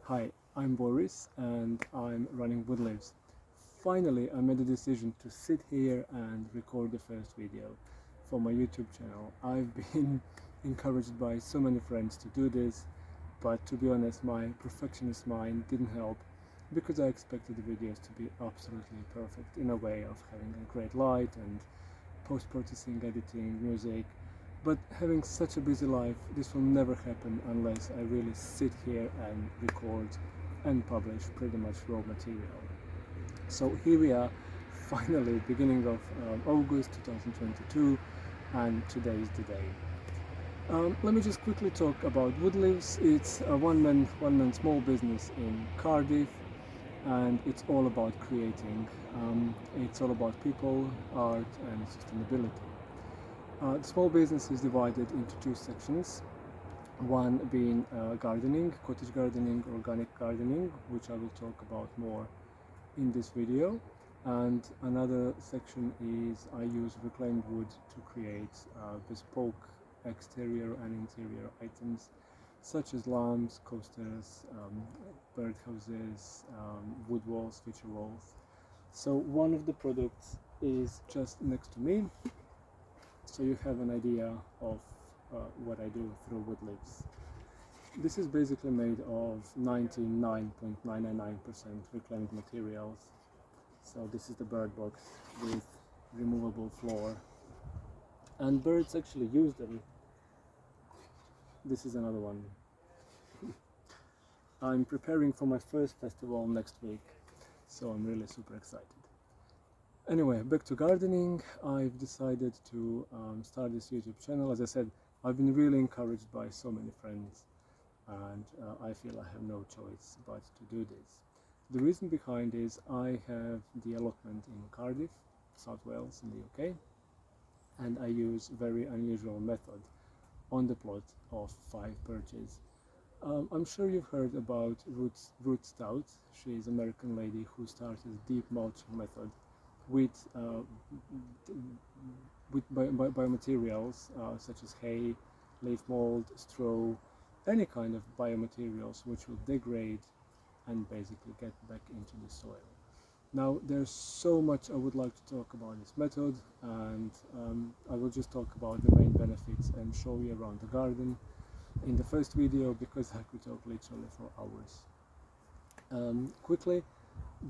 Hi, I'm Boris and I'm running Woodlives. Finally, I made the decision to sit here and record the first video for my YouTube channel. I've been encouraged by so many friends to do this, but to be honest, my perfectionist mind didn't help because I expected the videos to be absolutely perfect in a way of having a great light and post-processing, editing, music. But having such a busy life, this will never happen unless I really sit here and record and publish pretty much raw material. So here we are, finally, beginning of August 2022, and today is the day. Let me just quickly talk about Woodlives. It's a one-man small business in Cardiff, and it's all about creating. It's all about people, art, and sustainability. The small business is divided into two sections, one being gardening, cottage gardening, organic gardening, which I will talk about more in this video, and another section is I use reclaimed wood to create bespoke exterior and interior items such as lamps, coasters, birdhouses, wood walls, feature walls. So one of the products is just next to me, so you have an idea of what I do through Woodlives. This is basically made of 99.999% reclaimed materials. So this is the bird box with removable floor, and birds actually use them. This is another one. I'm preparing for my first festival next week, so I'm really super excited. Anyway, back to gardening. I've decided to start this YouTube channel. As I said, I've been really encouraged by so many friends, and I feel I have no choice but to do this. The reason behind is I have the allotment in Cardiff, South Wales in the UK, and I use a very unusual method on the plot of 5 birches. I'm sure you've heard about Ruth Stout. She's an American lady who started deep mulching method with biomaterials such as hay, leaf mold, straw, any kind of biomaterials which will degrade and basically get back into the soil. Now, there's so much I would like to talk about this method, and I will just talk about the main benefits and show you around the garden in the first video, because I could talk literally for hours. Quickly,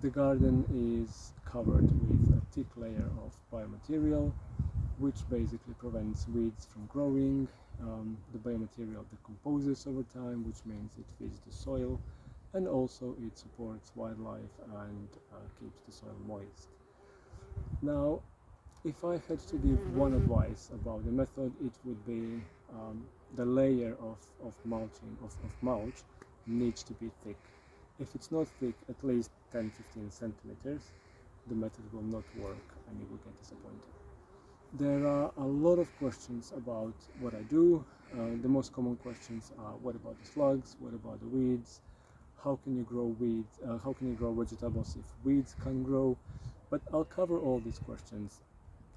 the garden is covered with a thick layer of biomaterial, which basically prevents weeds from growing. The biomaterial decomposes over time, which means it feeds the soil, and also it supports wildlife and keeps the soil moist. Now, if I had to give one advice about the method, it would be the layer of mulch needs to be thick. If it's not thick, at least 10-15 centimeters, the method will not work and you will get disappointed. There are a lot of questions about what I do. The most common questions are: what about the slugs? What about the weeds? How can you grow weeds? How can you grow vegetables if weeds can't grow? But I'll cover all these questions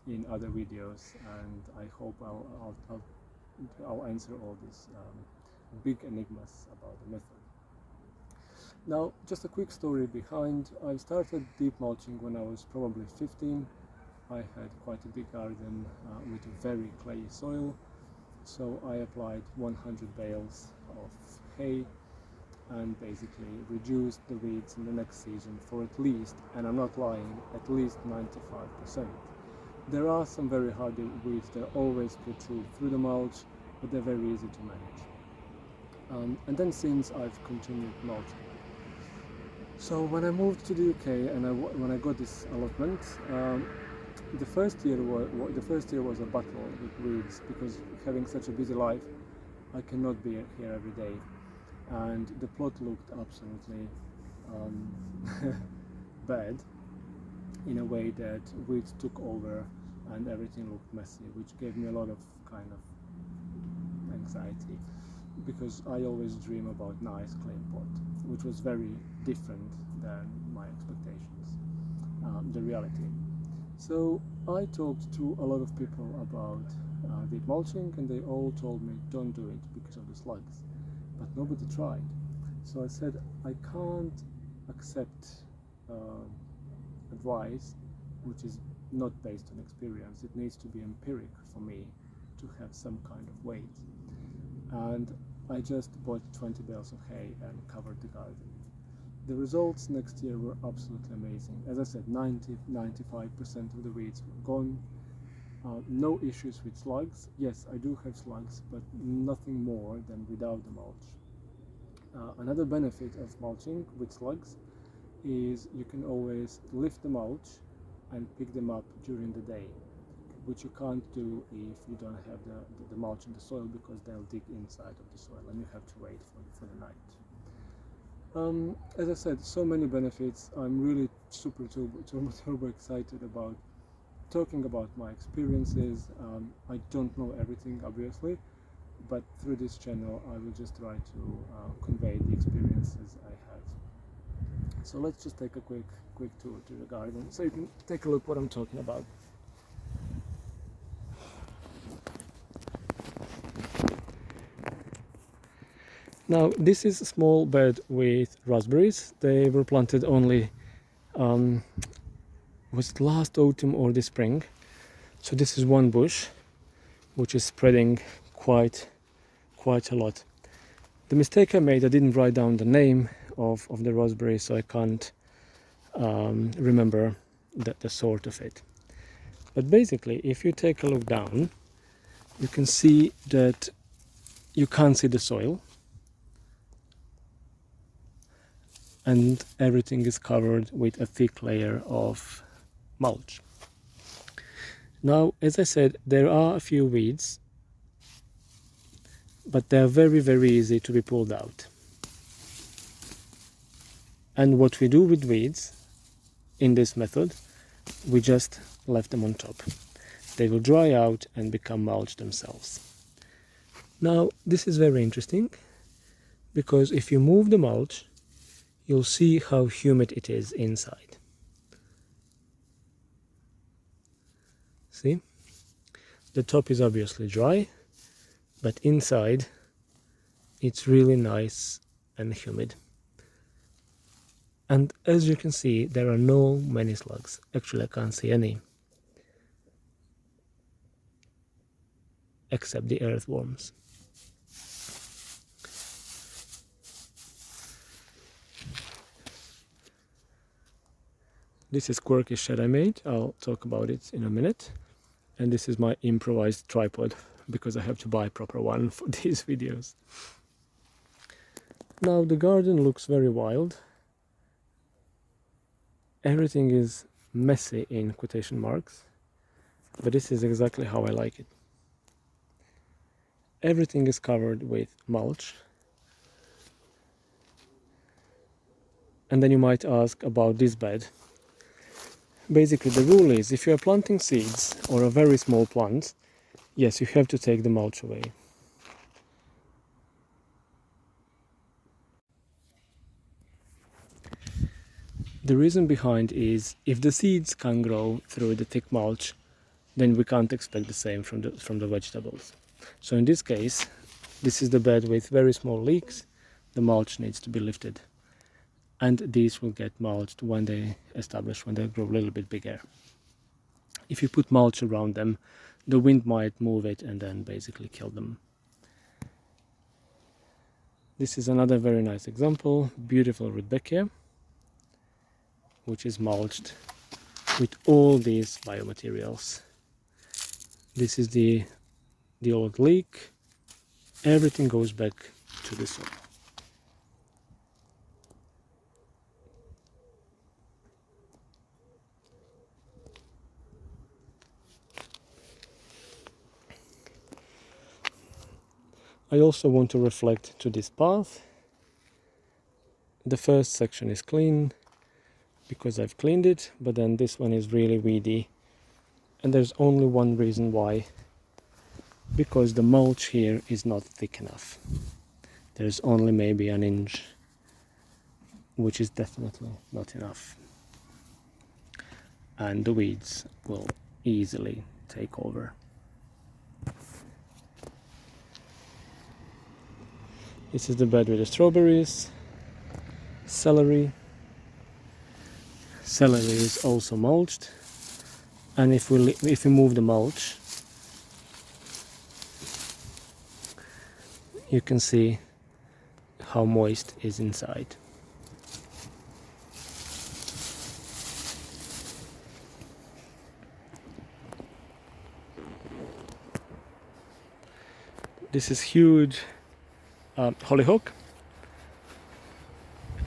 in other videos, and I hope I'll answer all these big enigmas about the method. Now, just a quick story behind. I started deep mulching when I was probably 15. I had quite a big garden with a very clayey soil, so I applied 100 bales of hay and basically reduced the weeds in the next season for at least, and I'm not lying, at least 95%. There are some very hardy weeds that always protrude through the mulch, but they're very easy to manage. And then since I've continued mulching. So when I moved to the UK and when I got this allotment, the first year was a battle with weeds, because having such a busy life, I cannot be here every day, and the plot looked absolutely bad, in a way that weeds took over and everything looked messy, which gave me a lot of kind of anxiety, because I always dream about nice clean pot, which was very different than my expectations, the reality. So I talked to a lot of people about deep mulching, and they all told me don't do it because of the slugs, but nobody tried. So I said I can't accept advice which is not based on experience. It needs to be empiric for me to have some kind of weight. And I just bought 20 bales of hay and covered the garden. The results next year were absolutely amazing. As I said, 95% of the weeds were gone. No issues with slugs. Yes, I do have slugs, but nothing more than without the mulch. Another benefit of mulching with slugs is you can always lift the mulch and pick them up during the day, which you can't do if you don't have the mulch in the soil, because they'll dig inside of the soil and you have to wait for the night. As I said, so many benefits. I'm really super turbo excited about talking about my experiences. I don't know everything, obviously, but through this channel I will just try to convey the experiences I have. So let's just take a quick tour to the garden so you can take a look what I'm talking about. Now this is a small bed with raspberries. They were planted only was it last autumn or this spring. So this is one bush which is spreading quite a lot. The mistake I made, I didn't write down the name of the raspberry, so I can't remember the sort of it. But basically, if you take a look down, you can see that you can't see the soil, and everything is covered with a thick layer of mulch. Now, as I said, there are a few weeds, but they are very easy to be pulled out. And what we do with weeds in this method, we just left them on top. They will dry out and become mulch themselves. Now this is very interesting, because if you move the mulch, you'll see how humid it is inside. See? The top is obviously dry, but inside it's really nice and humid. And as you can see, there are no many slugs. Actually, I can't see any, except the earthworms. This is quirky shed I made. I'll talk about it in a minute. And this is my improvised tripod, because I have to buy a proper one for these videos. Now the garden looks very wild. Everything is messy in quotation marks, but this is exactly how I like it. Everything is covered with mulch. And then you might ask about this bed. Basically the rule is, if you are planting seeds or a very small plant, yes, you have to take the mulch away. The reason behind is, if the seeds can grow through the thick mulch, then we can't expect the same from the vegetables. So in this case, this is the bed with very small leaks. The mulch needs to be lifted, and these will get mulched when they grow a little bit bigger. If you put mulch around them, the wind might move it and then basically kill them. This is another very nice example, beautiful Rudbeckia, which is mulched with all these biomaterials. This is the old leek. Everything goes back to the soil. I also want to reflect to this path. The first section is clean because I've cleaned it, but then this one is really weedy, and there's only one reason why: because the mulch here is not thick enough. There's only maybe an inch, which is definitely not enough, and the weeds will easily take over. This is the bed with the strawberries. celery. Celery is also mulched, and if we move the mulch, you can see how moist is inside. This is huge hollyhock.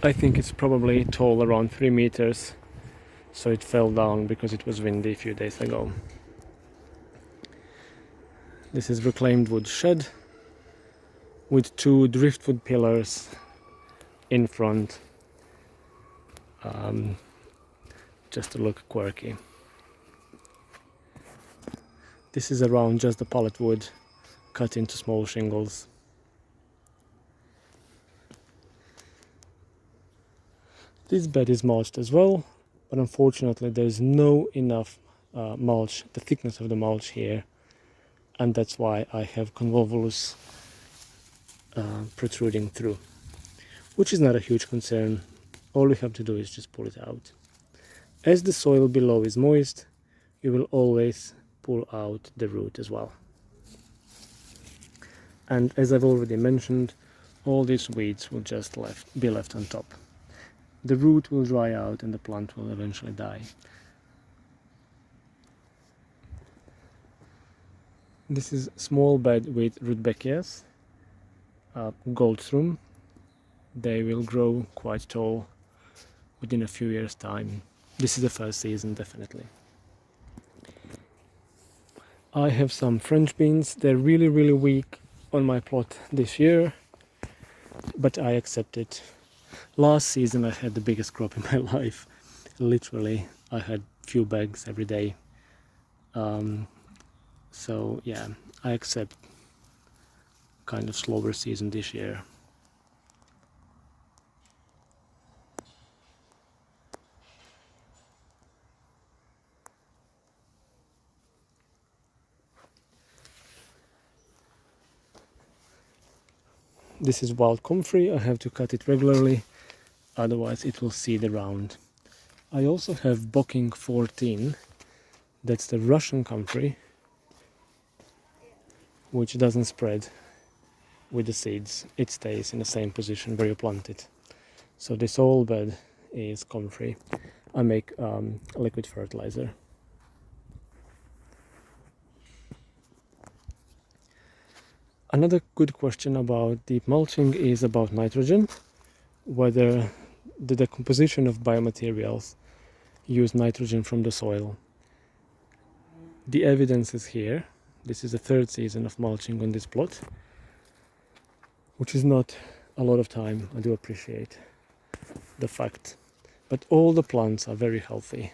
I think it's probably tall around 3 meters, so it fell down because it was windy a few days ago. This is reclaimed wood shed with 2 driftwood pillars in front, just to look quirky. This is around just the pallet wood cut into small shingles. This bed is mulched as well, but unfortunately there's no enough mulch, the thickness of the mulch here, and that's why I have convolvulus protruding through, which is not a huge concern. All you have to do is just pull it out. As the soil below is moist, you will always pull out the root as well. And as I've already mentioned, all these weeds will just be left on top. The root will dry out and the plant will eventually die. This is a small bed with rudbeckias, goldstrom. They will grow quite tall within a few years' time. This is the first season, definitely. I have some French beans. They're really, really weak on my plot this year, but I accept it. Last season I had the biggest crop in my life. Literally, I had few bags every day. So yeah, I accept kind of slower season this year. This is wild comfrey. I have to cut it regularly, otherwise it will seed around. I also have Bocking 14. That's the Russian comfrey, which doesn't spread with the seeds. It stays in the same position where you plant it. So this whole bed is comfrey. I make liquid fertilizer. Another good question about deep mulching is about nitrogen, whether the decomposition of biomaterials use nitrogen from the soil. The evidence is here. This is the 3rd season of mulching on this plot, which is not a lot of time. I do appreciate the fact, but all the plants are very healthy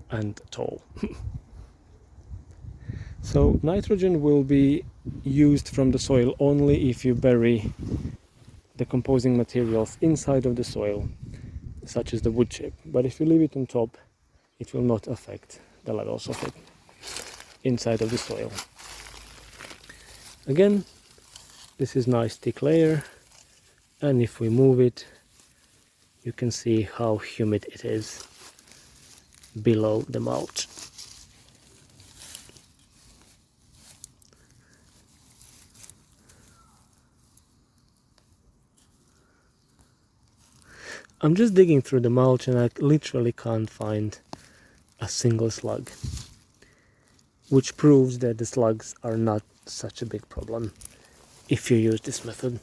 and tall. So nitrogen will be used from the soil only if you bury decomposing materials inside of the soil, such as the wood chip. But if you leave it on top, it will not affect the levels of it inside of the soil. Again, this is nice thick layer, and if we move it, you can see how humid it is below the mulch. I'm just digging through the mulch and I literally can't find a single slug, which proves that the slugs are not such a big problem if you use this method.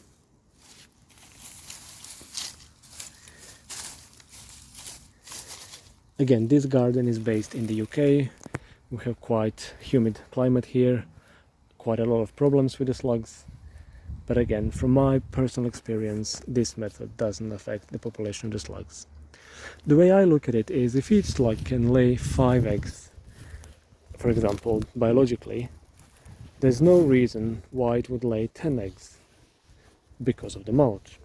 Again, this garden is based in the UK. We have quite humid climate here, quite a lot of problems with the slugs. But again, from my personal experience, this method doesn't affect the population of the slugs. The way I look at it is, if each slug can lay 5 eggs, for example, biologically, there's no reason why it would lay 10 eggs because of the mulch.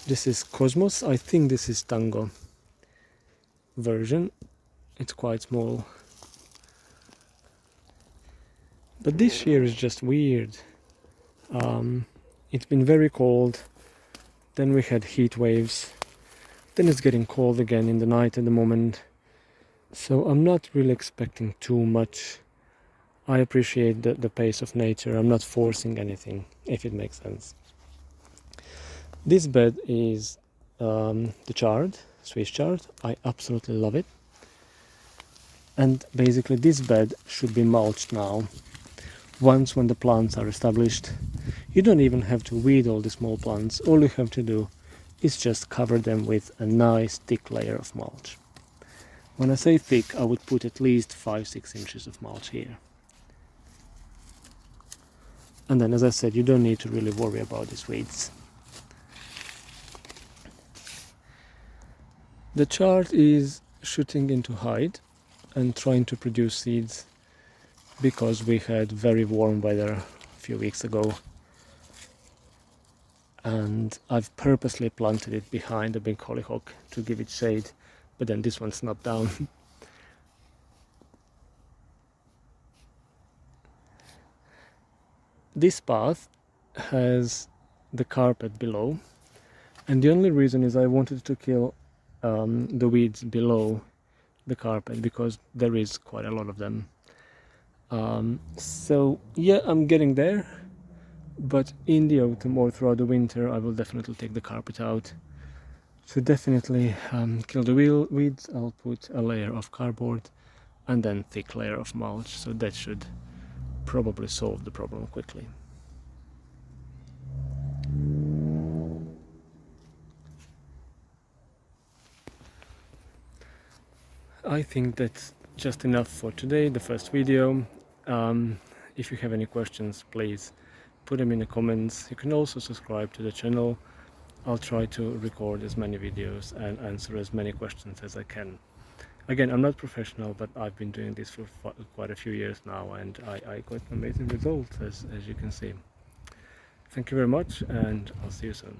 This is Cosmos. I think this is Tango version. it's quite small. But this year is just weird. It's been very cold, then we had heat waves, then it's getting cold again in the night at the moment. So I'm not really expecting too much. I appreciate the pace of nature. I'm not forcing anything, if it makes sense. This bed is the chard, Swiss chard. I absolutely love it. And basically this bed should be mulched now. Once when the plants are established, you don't even have to weed all the small plants. All you have to do is just cover them with a nice thick layer of mulch. When I say thick, I would put at least 5-6 inches of mulch here. And then, as I said, you don't need to really worry about these weeds. The chard is shooting into height and trying to produce seeds because we had very warm weather a few weeks ago. And I've purposely planted it behind a big hollyhock to give it shade, but then this one's not down. This path has the carpet below, and the only reason is I wanted to kill the weeds below the carpet because there is quite a lot of them. So yeah, I'm getting there, but in the autumn or throughout the winter I will definitely take the carpet out. To definitely kill the weeds, I'll put a layer of cardboard and then thick layer of mulch, so that should probably solve the problem quickly. I think that's just enough for today, the first video. If you have any questions, please put them in the comments. You can also subscribe to the channel. I'll try to record as many videos and answer as many questions as I can. Again, I'm not professional, but I've been doing this for quite a few years now, and I got amazing results, as you can see. Thank you very much, and I'll see you soon.